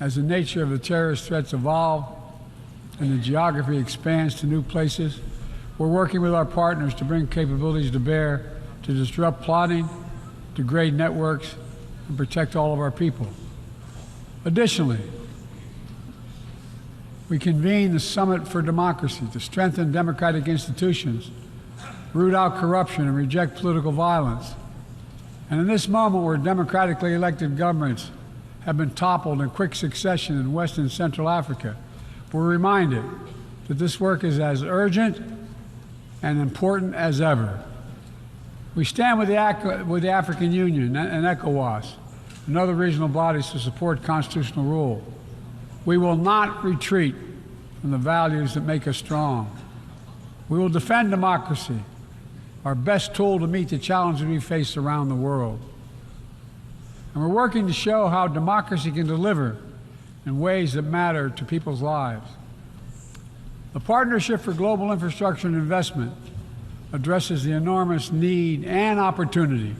As the nature of the terrorist threats evolve and the geography expands to new places, we're working with our partners to bring capabilities to bear to disrupt plotting, degrade networks, and protect all of our people. Additionally, we convene the Summit for Democracy to strengthen democratic institutions, root out corruption, and reject political violence. And in this moment where democratically elected governments have been toppled in quick succession in West and Central Africa, we're reminded that this work is as urgent and important as ever. We stand with the African Union and ECOWAS and other regional bodies to support constitutional rule. We will not retreat from the values that make us strong. We will defend democracy, our best tool to meet the challenges we face around the world. And we're working to show how democracy can deliver in ways that matter to people's lives. The Partnership for Global Infrastructure and Investment addresses the enormous need and opportunity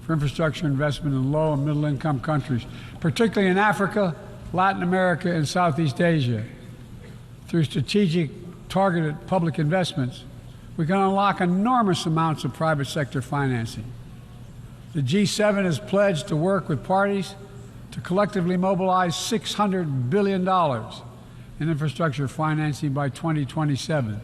for infrastructure investment in low and middle income countries, particularly in Africa, Latin America, and Southeast Asia. Through strategic, targeted public investments, we can unlock enormous amounts of private sector financing. The G7 has pledged to work with parties to collectively mobilize $600 billion in infrastructure financing by 2027.